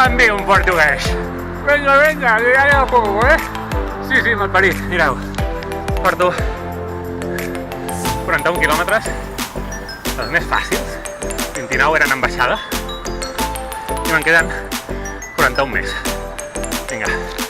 Em diu un portuguès. Vinga, vinga, que ja hi ha poc, Sí, malparit, mireu. Porto 41 quilòmetres, els més fàcils, 29 eren en baixada, i me'n queden 41 més. Vinga.